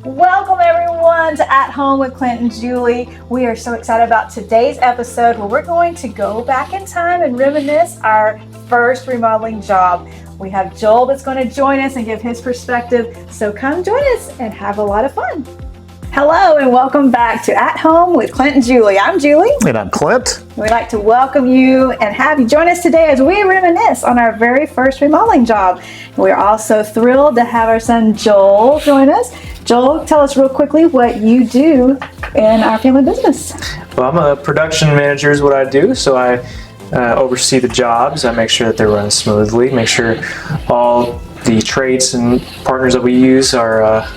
Welcome everyone to At Home with Clint and Julie. We are so excited about today's episode where we're going to go back in time and reminisce our first remodeling job. We have Joel that's going to join us and give his perspective. So come join us and have a lot of fun. Hello and welcome back to At Home with Clint and Julie. I'm Julie. And I'm Clint. We'd like to welcome you and have you join us today as we reminisce on our very first remodeling job. We're also thrilled to have our son Joel join us. Joel, tell us real quickly what you do in our family business. Well, I'm a production manager is what I do, so I oversee the jobs. I make sure that they're running smoothly, make sure all the trades and partners that we use are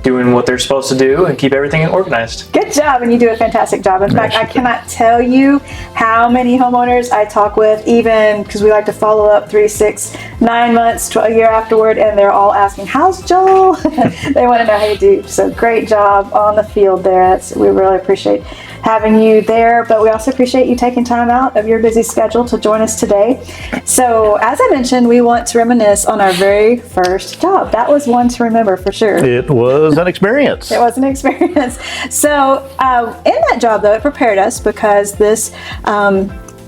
doing what they're supposed to do and keep everything organized. Good job, and you do a fantastic job. In fact, I cannot tell you how many homeowners I talk with, even because we like to follow up 3, 6, 9 months to a year afterward, and they're all asking, how's Joel? They want to know how you do. So great job on the field there. We really appreciate having you there, but we also appreciate you taking time out of your busy schedule to join us today. So as I mentioned, we want to reminisce on our very first job. That was one to remember for sure. It was an experience. It was an experience. So in that job though, it prepared us because this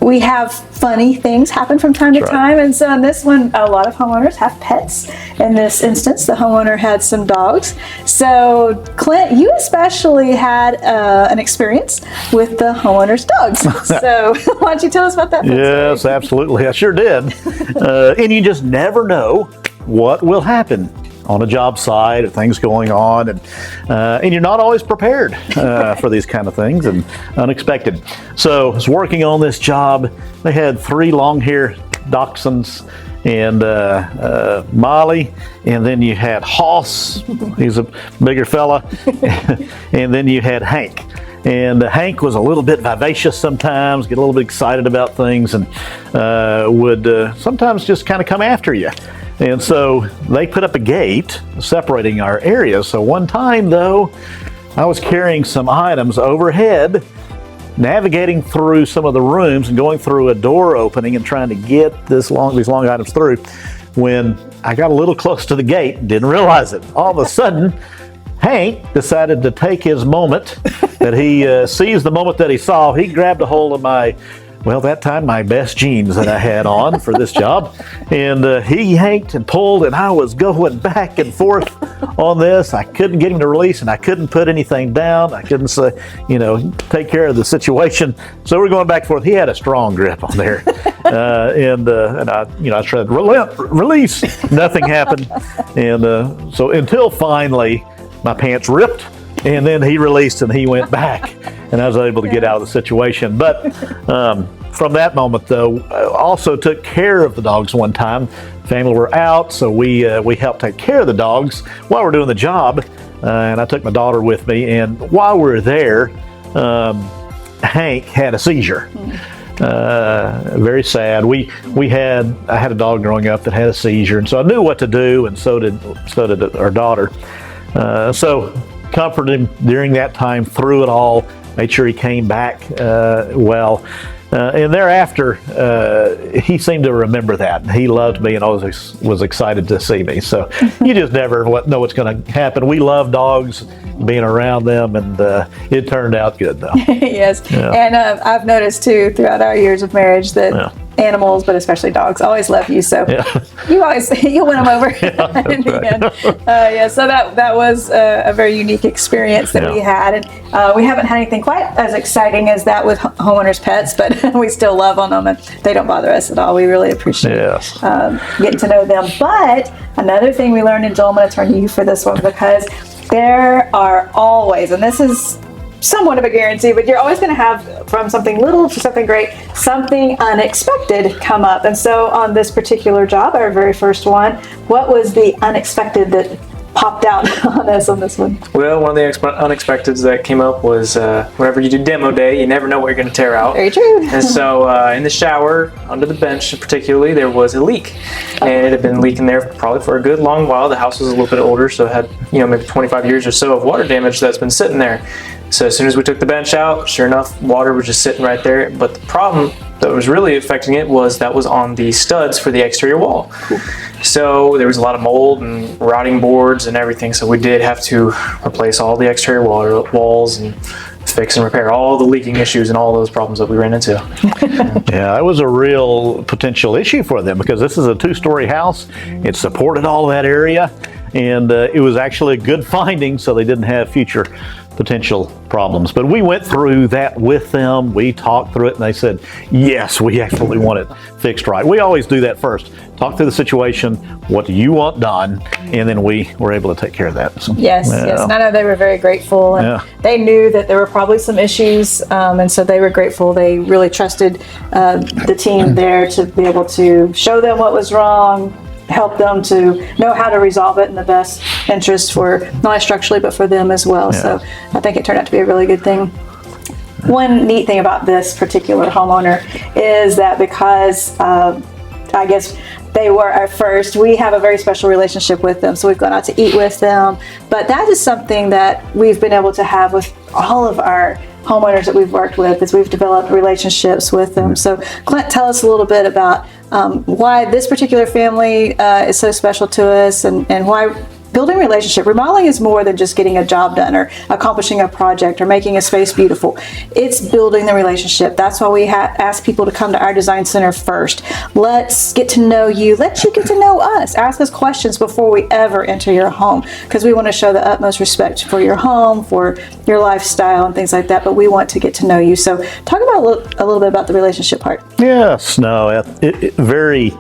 we have funny things happen from time to time, and so in this one a lot of homeowners have pets. In this instance the homeowner had some dogs. So Clint, you especially had an experience with the homeowner's dogs. So why don't you tell us about that? Yes, absolutely, I sure did. And you just never know what will happen on a job site or things going on, and you're not always prepared for these kind of things and unexpected. So I was working on this job. They had 3 long-haired dachshunds and Molly, and then you had Hoss, he's a bigger fella, and then you had Hank. And Hank was a little bit vivacious sometimes, get a little bit excited about things, and would sometimes just kind of come after you. And so they put up a gate separating our areas. So one time though, I was carrying some items overhead, navigating through some of the rooms and going through a door opening and trying to get these long items through, when I got a little close to the gate and didn't realize it. All of a sudden, Hank decided to take his moment that he seized the moment that he saw. He grabbed a hold of my best jeans that I had on for this job. And he yanked and pulled, and I was going back and forth on this. I couldn't get him to release, and I couldn't put anything down. I couldn't say, take care of the situation. So we're going back and forth. He had a strong grip on there. And I tried to release. Nothing happened. And so until finally my pants ripped, and then he released and he went back, and I was able to get out of the situation. But from that moment though, I also took care of the dogs one time. Family were out, so we helped take care of the dogs while we're doing the job, and I took my daughter with me. And while we were there, Hank had a seizure. Very sad. I had a dog growing up that had a seizure, and so I knew what to do, and so did our daughter. So comforted him during that time through it all, made sure he came back well. And thereafter, he seemed to remember that. He loved me and always was excited to see me. So you just never know what's going to happen. We love dogs, being around them, and it turned out good though. Yes. Yeah. And I've noticed too throughout our years of marriage that animals, but especially dogs, always love you. So you'll win them over in the end. So that was a very unique experience that we had. And we haven't had anything quite as exciting as that with homeowners' pets, but we still love on them, and they don't bother us at all. We really appreciate getting to know them. But another thing we learned, and Joel, I'm going to turn to you for this one, because there are always, and this is somewhat of a guarantee, but you're always going to have, from something little to something great, something unexpected come up. And so on this particular job, our very first one, what was the unexpected that popped out on us on this one? Well, one of the unexpecteds that came up was whenever you do demo day, you never know what you're going to tear out. Very true. And so in the shower, under the bench particularly, there was a leak. And it had been leaking there probably for a good long while. The house was a little bit older, so it had maybe 25 years or so of water damage that's been sitting there. So as soon as we took the bench out, sure enough, water was just sitting right there. But the problem that was really affecting it was on the studs for the exterior wall. Cool. So there was a lot of mold and rotting boards and everything. So we did have to replace all the exterior walls and fix and repair all the leaking issues and all those problems that we ran into. Yeah, it was a real potential issue for them because this is a 2-story house. It supported all that area, and it was actually a good finding, so they didn't have future potential problems. But we went through that with them. We talked through it, and they said, yes, we actually want it fixed right. We always do that first. Talk through the situation. What do you want done? And then we were able to take care of that. So, yes. And I know they were very grateful. And they knew that there were probably some issues, and so they were grateful. They really trusted the team there to be able to show them what was wrong, help them to know how to resolve it in the best interest for not only structurally but for them as well. So I think it turned out to be a really good thing. One neat thing about this particular homeowner is that because I guess they were our first, we have a very special relationship with them. So we've gone out to eat with them. But that is something that we've been able to have with all of our homeowners that we've worked with, is we've developed relationships with them. So Clint, tell us a little bit about why this particular family is so special to us, and why building relationship. Remodeling is more than just getting a job done or accomplishing a project or making a space beautiful. It's building the relationship. That's why we ask people to come to our design center first. Let's get to know you. Let you get to know us. Ask us questions before we ever enter your home, because we want to show the utmost respect for your home, for your lifestyle and things like that, but we want to get to know you. So talk about a little bit about the relationship part. Yes, no, very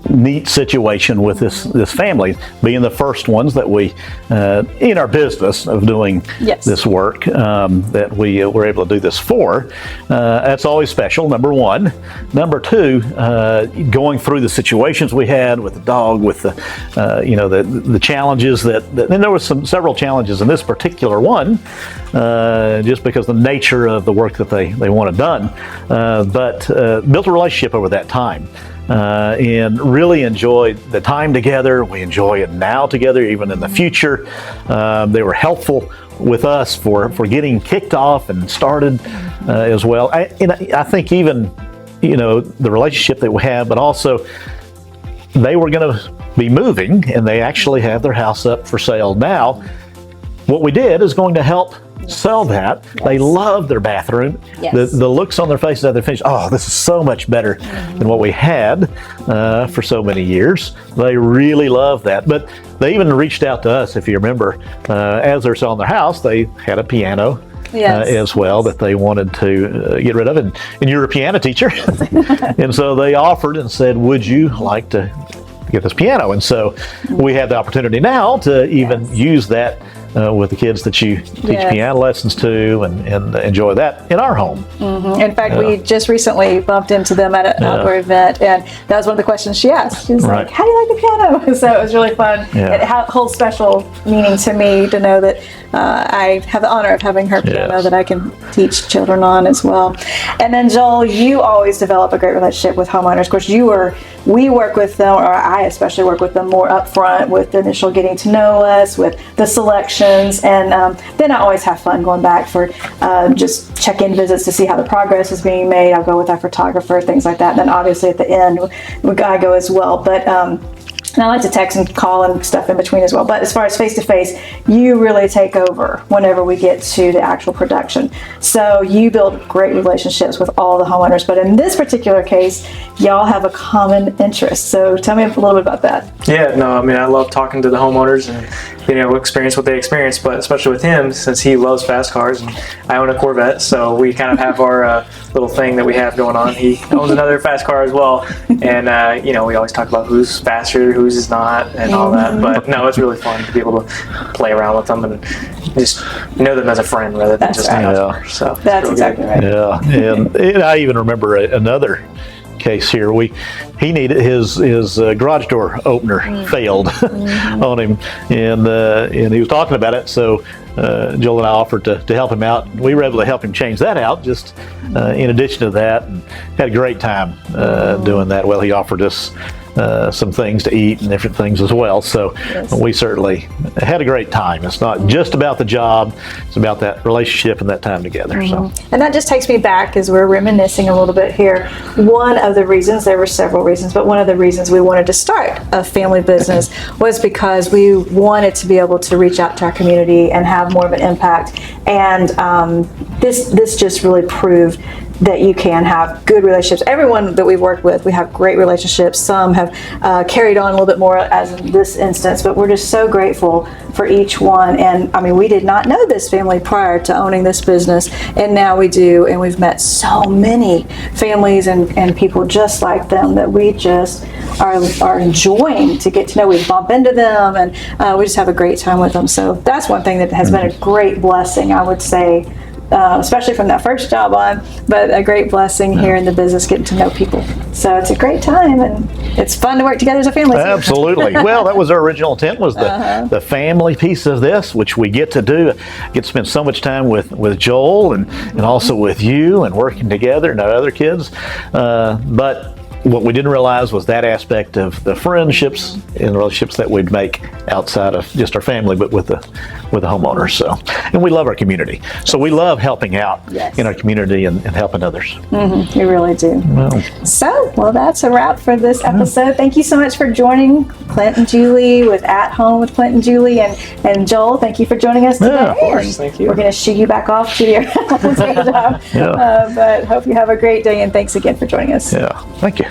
neat situation with this family, being the first ones that we in our business of doing this work, that we were able to do this for. That's always special, number one. Number two, going through the situations we had with the dog, with the challenges that and there was several challenges in this particular one, just because of the nature of the work that they wanted done, but built a relationship over that time. And really enjoyed the time together. We enjoy it now together, even in the future. They were helpful with us for getting kicked off and started as well. I think even, the relationship that we have, but also they were going to be moving, and they actually have their house up for sale now. What we did is going to help sell that. They love their bathroom. The looks on their faces after they finish, oh, this is so much better than what we had for so many years. They really love that. But they even reached out to us, if you remember, as they're selling their house, they had a piano as well that they wanted to get rid of. And you're a piano teacher. And so they offered and said, would you like to get this piano? And so we have the opportunity now to even use that with the kids that you teach piano lessons to, and enjoy that in our home. In fact, we just recently bumped into them at an outdoor event, and that was one of the questions she asked. She was like, how do you like the piano? So it was really fun. It holds special meaning to me to know that I have the honor of having her piano that I can teach children on as well. And then Joel, you always develop a great relationship with homeowners. Of course, we work with them, or I especially work with them more upfront with the initial getting to know us, with the selections, and then I always have fun going back for just check-in visits to see how the progress is being made. I'll go with our photographer, things like that. And then obviously at the end, I go as well. But and I like to text and call and stuff in between as well. But as far as face-to-face, you really take over whenever we get to the actual production. So you build great relationships with all the homeowners. But in this particular case, y'all have a common interest. So tell me a little bit about that. Yeah, no, I mean, I love talking to the homeowners and being able to experience what they experience. But especially with him, since he loves fast cars, and I own a Corvette, so we kind of have our little thing that we have going on. He owns another fast car as well. And, we always talk about who's faster, whose is not, and all that. But no, it's really fun to be able to play around with them and just know them as a friend rather than just a customer. So that's exactly right. Yeah, and I even remember another case here. He needed his garage door opener failed on him, and he was talking about it. So Joel and I offered to help him out. We were able to help him change that out just in addition to that, and had a great time doing that. Well, he offered us some things to eat and different things as well. So we certainly had a great time. It's not just about the job, it's about that relationship and that time together. So. And that just takes me back, as we're reminiscing a little bit here. One of the reasons, there were several reasons, but one of the reasons we wanted to start a family business was because we wanted to be able to reach out to our community and have more of an impact. And this just really proved that you can have good relationships. Everyone that we've worked with, we have great relationships. Some have carried on a little bit more, as in this instance, but we're just so grateful for each one. And I mean, we did not know this family prior to owning this business, and now we do. And we've met so many families and people just like them that we just are enjoying to get to know. We bump into them, and we just have a great time with them. So that's one thing that has been a great blessing, I would say. Especially from that first job on, but a great blessing here in the business, getting to know people. So it's a great time, and it's fun to work together as a family. Absolutely. Well, that was our original intent, was the family piece of this, which we get to do. Get to spend so much time with Joel and also with you and working together and our other kids. But what we didn't realize was that aspect of the friendships and relationships that we'd make outside of just our family, but with the homeowners. So, and we love our community. So we love helping out in our community and helping others. We really do. Well, that's a wrap for this episode. Thank you so much for joining Clint and Julie with At Home with Clint and Julie, and Joel, thank you for joining us today. Yeah, of course. Thank you. We're going to shoot you back off to your day job. But hope you have a great day, and thanks again for joining us. Yeah, thank you.